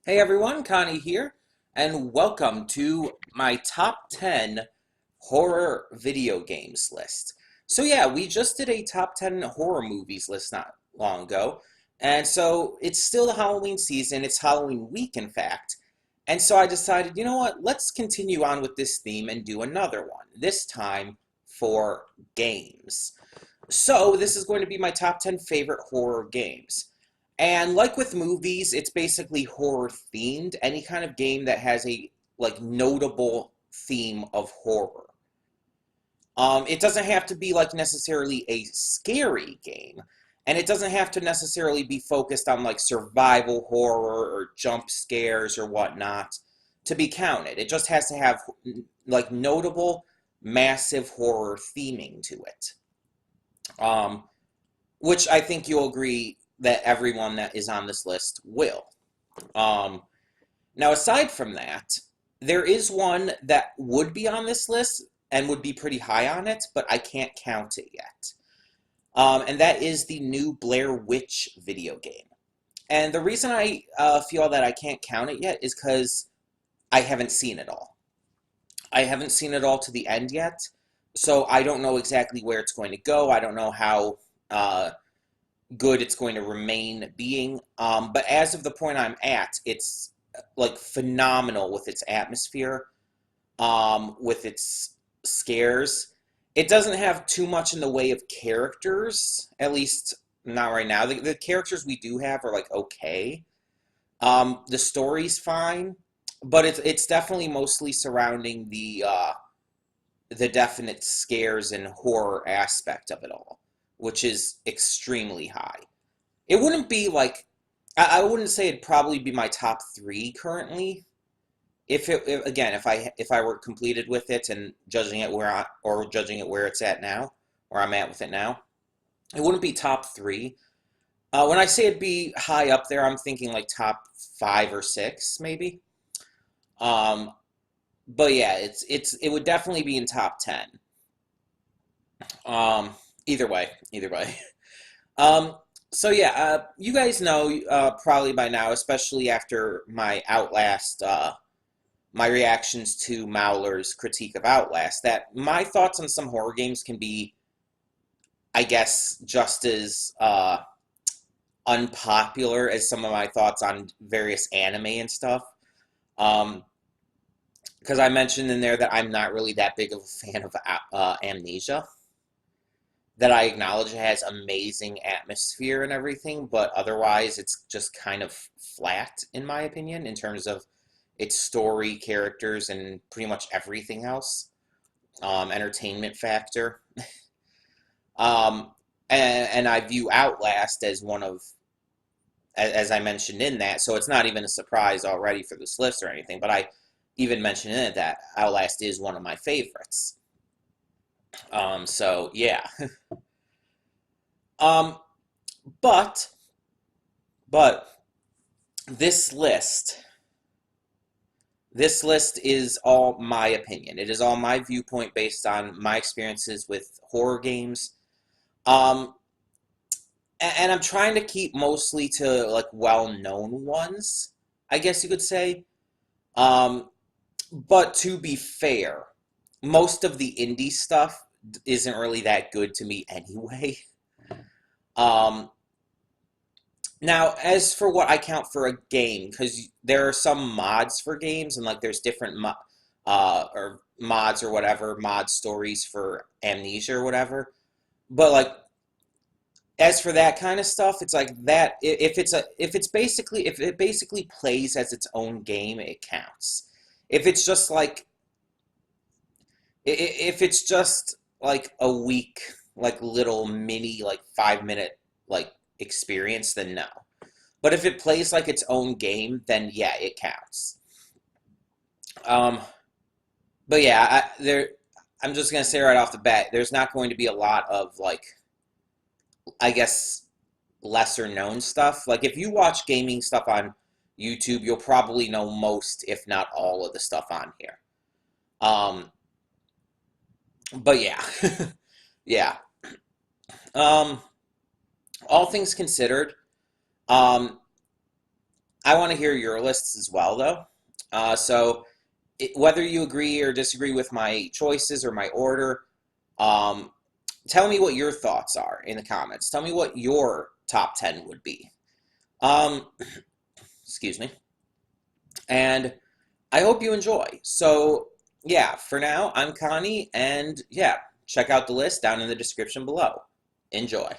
Hey everyone, Connie here, and welcome to my top 10 horror video games list. So yeah, we just did a top 10 horror movies list not long ago, and so it's still the Halloween season, it's Halloween week in fact, and so I decided, you know what, let's continue on with this theme and do another one, this time for games. So this is going to be my top 10 favorite horror games. And like with movies, it's basically horror themed. Any kind of game that has a notable theme of horror. It doesn't have to be like necessarily a scary game, and it doesn't have to necessarily be focused on like survival horror or jump scares or whatnot to be counted. It just has to have like notable, massive horror theming to it. Um, which I think you'll agree that everyone that is on this list will. Um, Now, aside from that, there is one that would be on this list and would be pretty high on it, but I can't count it yet. And that is the new Blair Witch video game. And the reason I feel that I can't count it yet is because I haven't seen it all. I haven't seen it all to the end yet, so I don't know exactly where it's going to go. I don't know how good it's going to remain being. But as of the point I'm at, it's like phenomenal with its atmosphere, with its scares. It doesn't have too much in the way of characters, at least not right now. The characters we do have are like okay. The story's fine, but it's definitely mostly surrounding the definite scares and horror aspect of it all, which is extremely high. It wouldn't be like I wouldn't say it'd probably be my top three currently. If I were completed with it and judging it where it's at now, where I'm at with it now, it wouldn't be top three. When I say it'd be high up there, I'm thinking like top five or six maybe. Um, but yeah, it would definitely be in top 10. Um, either way. Um, so yeah, you guys know probably by now, especially after my Outlast, my reactions to Mauler's critique of Outlast, that my thoughts on some horror games can be, I guess, just as unpopular as some of my thoughts on various anime and stuff. Um, because I mentioned in there that I'm not really that big of a fan of Amnesia. That I acknowledge it has amazing atmosphere and everything, but otherwise it's just kind of flat, in my opinion, in terms of its story, characters, and pretty much everything else. Entertainment factor. Um, and I view Outlast as one of, as I mentioned in that, so it's not even a surprise already for this list or anything, but I even mentioned in it that Outlast is one of my favorites. So yeah. Um, but but this list this list is all my opinion. It is all my viewpoint based on my experiences with horror games. Um, and I'm trying to keep mostly to like well-known ones, I guess you could say. Um, but to be fair, most of the indie stuff isn't really that good to me anyway. Um, Now, as for what I count for a game, because there are some mods for games, and like there's different or mods or whatever, mod stories for Amnesia or whatever. But like, as for that kind of stuff, it's like that. If it basically plays as its own game, it counts. If it's just like if it's just like a weak, like little mini, like 5 minute like experience, then no. But if it plays like its own game, then yeah, it counts. Um, but yeah, I'm just gonna say right off the bat, there's not going to be a lot of like, I guess, lesser known stuff. Like if you watch gaming stuff on YouTube, you'll probably know most, if not all, of the stuff on here. Um, but yeah, yeah. Um, all things considered, um, I want to hear your lists as well, though. Whether you agree or disagree with my choices or my order, um, tell me what your thoughts are in the comments. Tell me what your top 10 would be. Um, excuse me. And I hope you enjoy. So, yeah, for now, I'm Connie, and yeah, check out the list down in the description below. Enjoy.